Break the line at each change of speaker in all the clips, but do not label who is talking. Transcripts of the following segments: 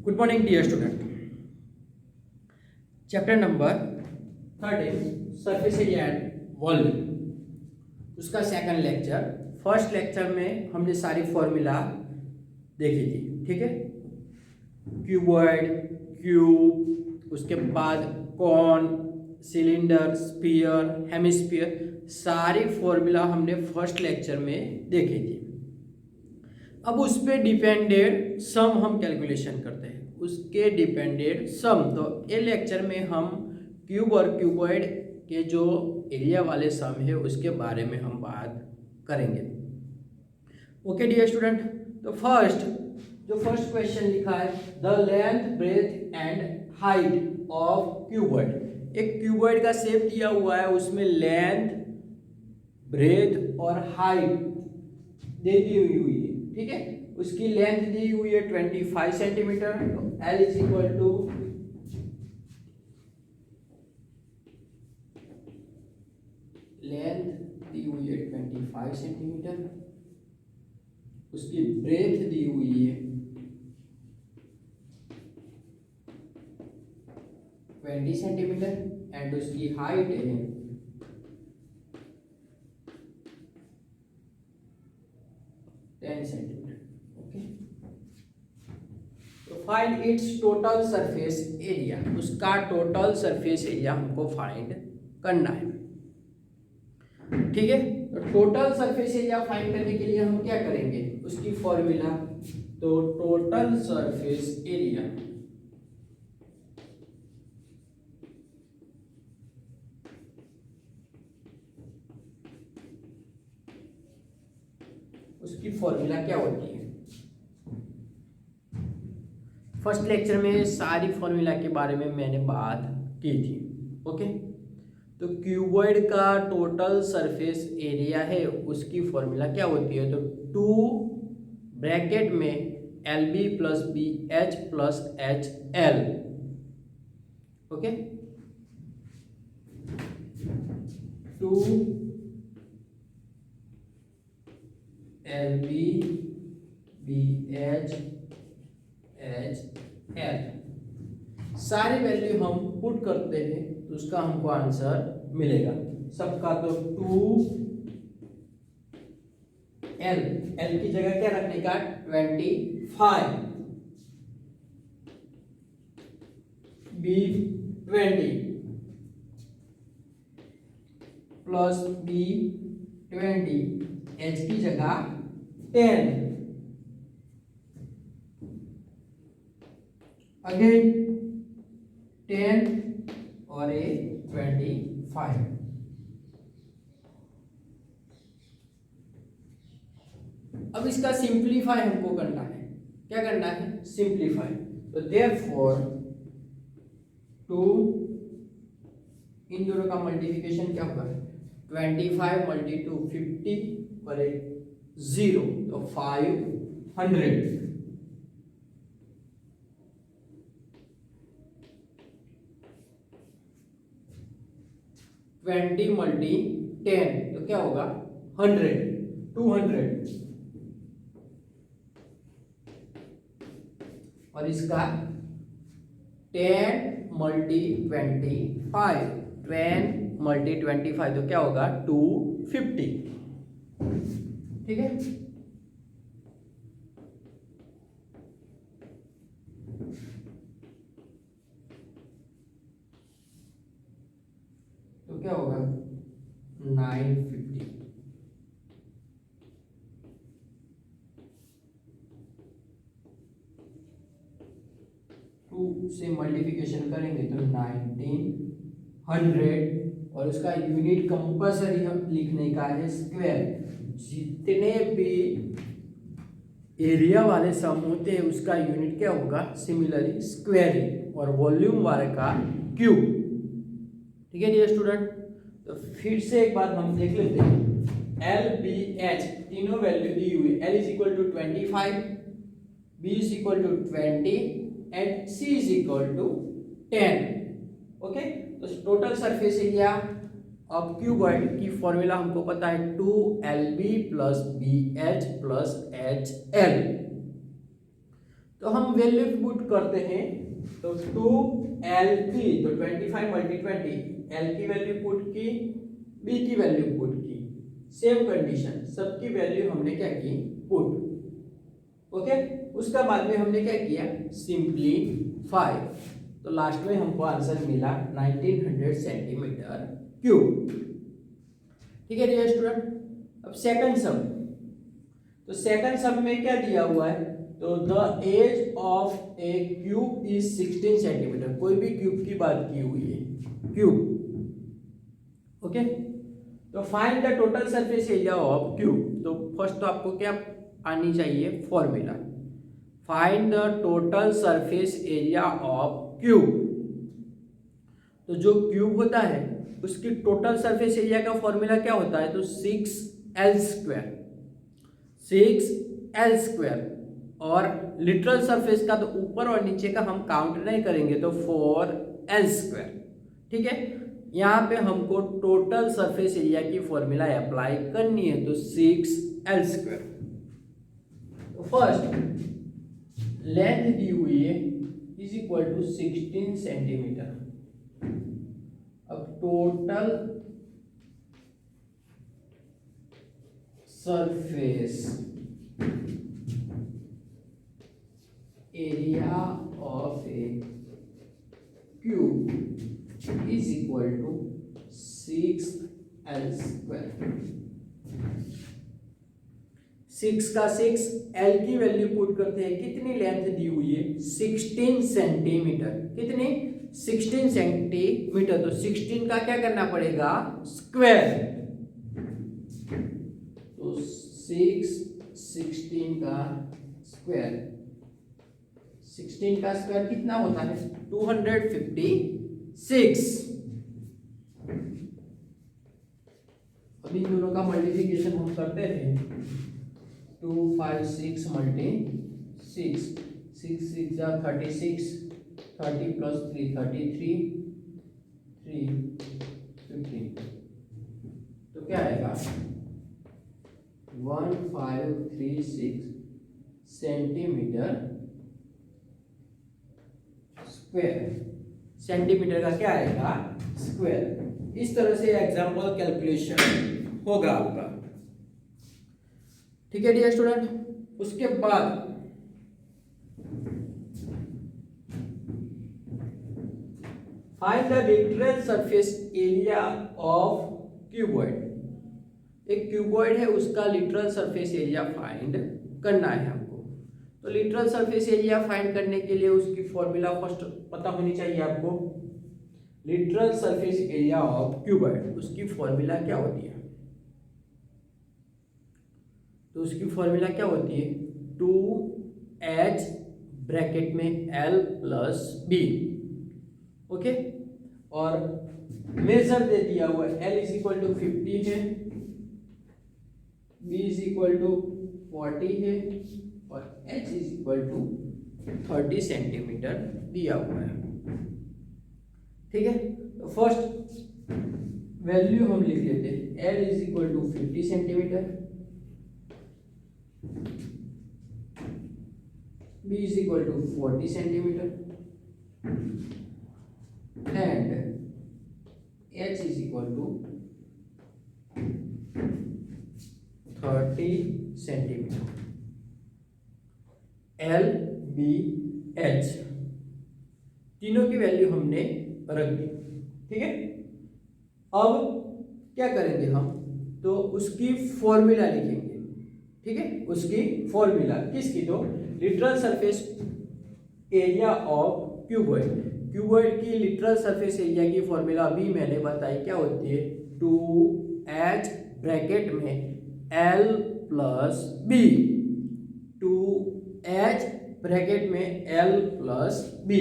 Good morning dear student. Chapter number 13 surface area and volume, उसका second lecture. First lecture में हमने सारी formula देखी थी, ठीक है। क्यूबॉइड, क्यूब, उसके बाद कॉन, सिलेंडर, स्फीयर, हेमिस्फीयर, सारी फॉर्मूला हमने फर्स्ट लेक्चर में देखी थी। अब उस पे डिपेंडेड सम हम कैलकुलेशन करते हैं, उसके डिपेंडेड सम। तो ये लेक्चर में हम क्यूब और क्यूबॉइड के जो एरिया वाले सम है उसके बारे में हम बात करेंगे। ओके डियर स्टूडेंट, तो फर्स्ट क्वेश्चन लिखा है the length, breadth and height of cuboid. एक क्यूबॉइड का शेप दिया हुआ है, उसमें लेंथ, ब्रेथ और हाइट दे दी हुई है, ठीक है। उसकी लेंथ दी हुई है 25 सेंटीमीटर, तो L is equal to length दी हुई है 25 सेंटीमीटर, उसकी ब्रेथ दी हुई है 20 सेंटीमीटर एंड उसकी हाइट है 10 सेंटीमीटर। ओके, तो find its total surface area, उसका टोटल सरफेस एरिया हमको फाइंड करना है, ठीक है। तो टोटल सरफेस एरिया फाइंड करने के लिए हम क्या करेंगे, उसकी फॉर्मूला, तो टोटल सरफेस एरिया उसकी फॉर्मूला क्या होती है। फर्स्ट लेक्चर में सारी फॉर्मूला के बारे में मैंने बात की थी, ओके। तो क्यूबॉइड का टोटल सरफेस एरिया है, उसकी फॉर्मूला क्या होती है, तो 2 ब्रैकेट में LB plus BH plus HL, okay. 2 LB BH HL, सारी वैल्यू हम पुट करते हैं तो उसका हमको आंसर मिलेगा सबका। तो 2L, L की जगह क्या रखने का, 25, B 20 प्लस B 20, H की जगह 10, अगेन 10 और a 25। अब इसका सिंप्लीफाई हमको करना है, क्या करना है, सिंप्लीफाई। तो देयरफॉर 2, इन दोनों का मल्टीप्लिकेशन क्या होगा, 25 मल्टी 2 50 और एक 0, तो 500। 20 मल्टी 10 तो क्या होगा, 100, 200, और इसका 10 मल्टी 25, 10 मल्टी 25 तो क्या होगा, 250, ठीक है। तो क्या होगा, 950। टू से मल्टीप्लिकेशन करेंगे तो 1900, और उसका यूनिट कंपल्सरी हम लिखने का है स्क्वायर। जितने भी एरिया वाले सम होते हैं उसका यूनिट क्या होगा, सिमिलरली स्क्वायर, और वॉल्यूम वाले का क्यूब, ठीक है डियर स्टूडेंट। तो फिर से एक बार हम देख लेते हैं, L B H तीनों वैल्यू दी हुई, L is equal to 25, B is equal to 20 and C is equal to 10, okay. तो total surface area of cuboid की फॉर्मूला हमको पता है 2LB plus BH plus HL। तो हम वैल्यू पुट करते हैं, तो 2L की, तो 25 × 20, L की वैल्यू पुट की, B की वैल्यू पुट की, सेम कंडीशन, सबकी वैल्यू हमने क्या की, पुट। ओके, उसका बाद में हमने क्या किया, सिंपलीफाई, तो लास्ट में हमको आंसर मिला 1900 सेंटीमीटर क्यूब। ठीक है डियर स्टूडेंट। अब सेकंड सम, तो सेकंड सम में क्या दिया हुआ है, तो the edge of a cube is 16 centimetre, कोई भी क्यूब की बात की हुई है, क्यूब। ओके, तो find the total surface area of cube. तो फर्स्ट तो आपको क्या आनी चाहिए, formula, find the total surface area of cube. तो जो क्यूब होता है उसकी टोटल सरफेस एरिया का फॉर्मूला क्या होता है, तो 6L², 6L², और लिटरल सरफेस का तो ऊपर और नीचे का हम काउंट नहीं करेंगे, तो 4L²। ठीक है, यहाँ पे हमको टोटल सरफेस एरिया की फॉर्मूला अप्लाई करनी है, तो 6L²। तो फर्स्ट लेंथ दी हुई है इज इक्वल टू 16 सेंटीमीटर। अब total surface area of a cube is equal to 6L²। 6 का 6, L की वैल्यू पुट करते हैं, कितनी लेंथ दी हुई है, 16 सेंटीमीटर, कितनी, 16 सेंटीमीटर, तो 16 का क्या करना पड़ेगा, स्क्वायर, तो 16 का स्क्वायर, 16 का स्क्वायर कितना होता है, 256। अभी दोनों का मल्टीप्लिकेशन हम करते हैं, 256 × 6, 6 6 36, 30 + 3 33, 3 15, तो क्या आएगा, 1536 सेंटीमीटर स्क्वायर, सेंटीमीटर का क्या आएगा, स्क्वायर। इस तरह से एग्जांपल कैलकुलेशन होगा आपका। ठीक है डियर स्टूडेंट। उसके बाद find the lateral surface area of cuboid. एक क्यूबॉइड है, उसका लिटरल सरफेस एरिया फाइंड करना है हमको। तो लिटरल सरफेस एरिया फाइंड करने के लिए उसकी फॉर्मूला फर्स्ट पता होनी चाहिए आपको। Literal surface area of cuboid, उसकी फॉर्मूला क्या होती है, तो उसकी फॉर्मूला क्या होती है, 2H ब्रैकेट में L + B। ओके, और मेजर दे दिया हुआ है, L = 50 है, B = 40 है, और H = 30 सेंटीमीटर दिया हुआ है। ठीक है, तो फर्स्ट वैल्यू हम लिख लेते हैं, L = 50 centimetre, B = 40 centimetre, and H = 30 centimetre. L, B, H तीनों की वैल्यू हमने रख दी। ठीक है, अब क्या करेंगे हम, तो उसकी फॉर्मूला लिखेंगे। ठीक है, उसकी फॉर्मूला किसकी, तो literal surface area of cuboid. Cuboid की लिटरल सरफेस एरिया की फॉर्मूला अभी मैंने बताई, क्या होती है, 2H ब्रैकेट में L + B, 2H ब्रैकेट में L + B।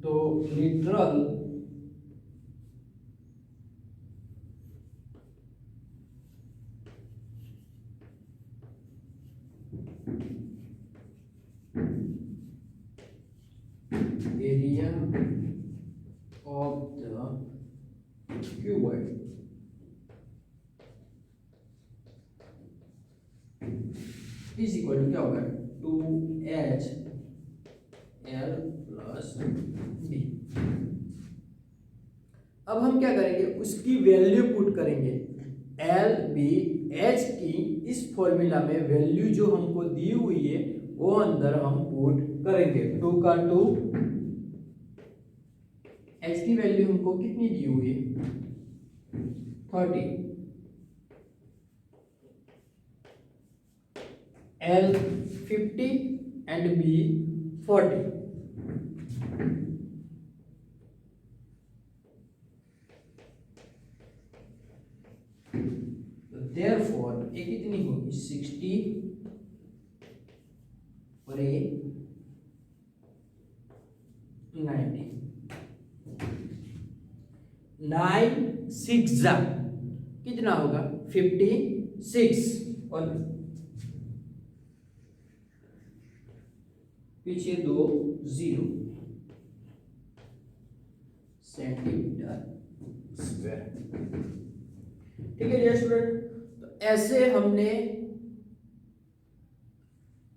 तो lateral area of the cuboid is equal to क्या होगा 2H L प्लस B। अब हम क्या करेंगे, उसकी वैल्यू पुट करेंगे। L B H की इस फॉर्मूला में वैल्यू जो हमको दी हुई है वो अंदर हम पुट करेंगे। 2 का 2, H की वैल्यू हमको कितनी दी हुई है 30, L 50 एंड B 40। Therefore ये कितनी होगी 60 और ये 90। 9 6 जा कितना होगा 56 और पीछे 2 0 सेंटीमीटर स्क्वायर। ठीक है डियर स्टूडेंट, तो ऐसे हमने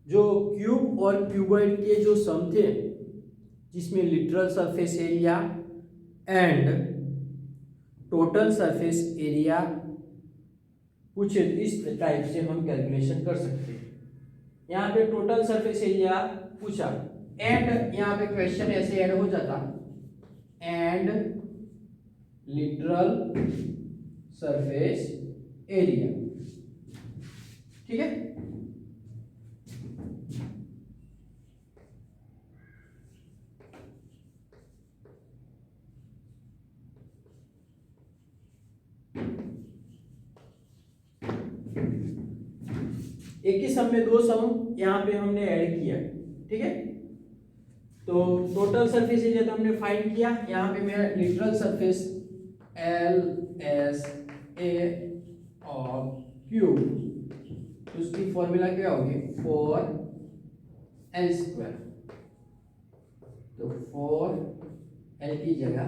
जो क्यूब और क्यूबॉइड के जो सम थे जिसमें literal surface area and total surface area पूछे, इस टाइप से हम कैलकुलेशन कर सकते हैं। यहाँ पे टोटल सरफेस एरिया पूछा एंड यहाँ पे क्वेश्चन ऐसे ऐड हो जाता एंड लिटरल सरफेस एरिया। ठीक है, एक ही सम में दो सम यहाँ पे हमने ऐड किया। ठीक है, तो टोटल सरफेस एरिया तो हमने फाइंड किया। यहाँ पे मेरा literal surface L S A of cube, तो उसकी फॉर्मूला क्या होगी 4L स्क्वायर। तो 4L की जगह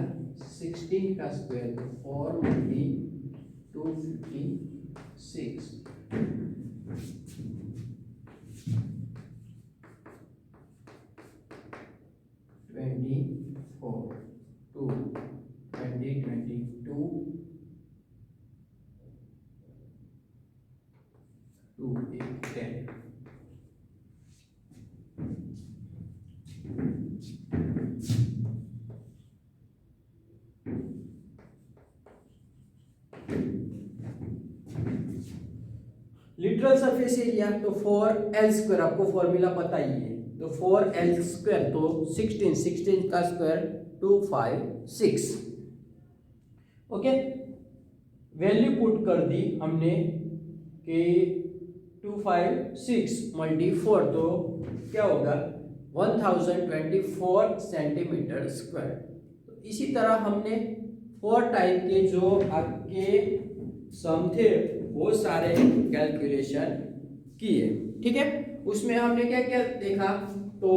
16 का स्क्वायर, तो 4 मल्टी 256 24 2 20 22 2 10। लिटरल सरफेस एरिया तो 4L स्क्वायर, आपको फॉर्मूला पता ही है। तो 4L स्क्वायर तो 16 का स्क्वायर 256। ओके, वैल्यू पुट कर दी हमने कि 256 मल्टी 4, तो क्या होगा 1024 सेंटीमीटर स्क्वायर। तो इसी तरह हमने 4 टाइप के जो आपके सम थे वो सारे कैलकुलेशन किए। ठीक है, उसमें हमने क्या क्या देखा, तो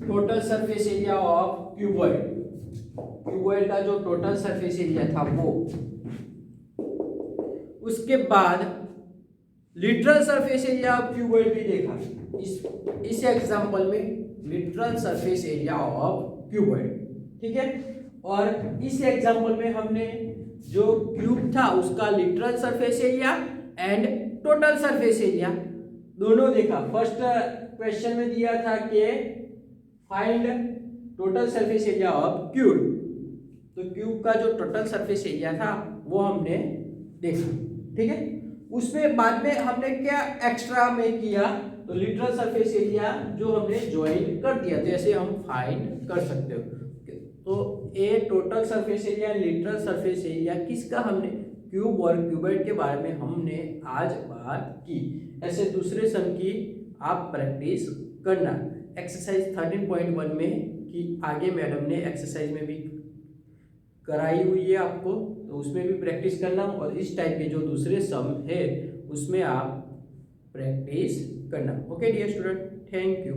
total surface area of cuboid, cuboid का जो टोटल सरफेस एरिया था वो, उसके बाद literal surface area of cuboid भी देखा। इस एग्जांपल में literal surface area of cuboid. ठीक है, और इस एग्जांपल में हमने जो क्यूब था उसका literal surface area and total surface area दोनों देखा। फर्स्ट क्वेश्चन में दिया था कि find total surface area of cube, तो क्यूब का जो टोटल सरफेस एरिया था वो हमने देखा। ठीक है, उसमें बाद में हमने क्या एक्स्ट्रा में किया, तो लिटरल सरफेस एरिया जो हमने ज्वाइन कर दिया, तो ऐसे हम फाइंड कर सकते हो। तो a total surface area lateral surface area किसका, हमने क्यूब और क्यूबॉइड के बारे में हमने आज बात की। ऐसे दूसरे सम की आप प्रैक्टिस करना। एक्सरसाइज 13.1 में कि आगे मैडम ने एक्सरसाइज में भी कराई हुई है आपको, तो उसमें भी प्रैक्टिस करना, और इस टाइप के जो दूसरे सम है उसमें आप प्रैक्टिस करना। Okay dear student, thank you.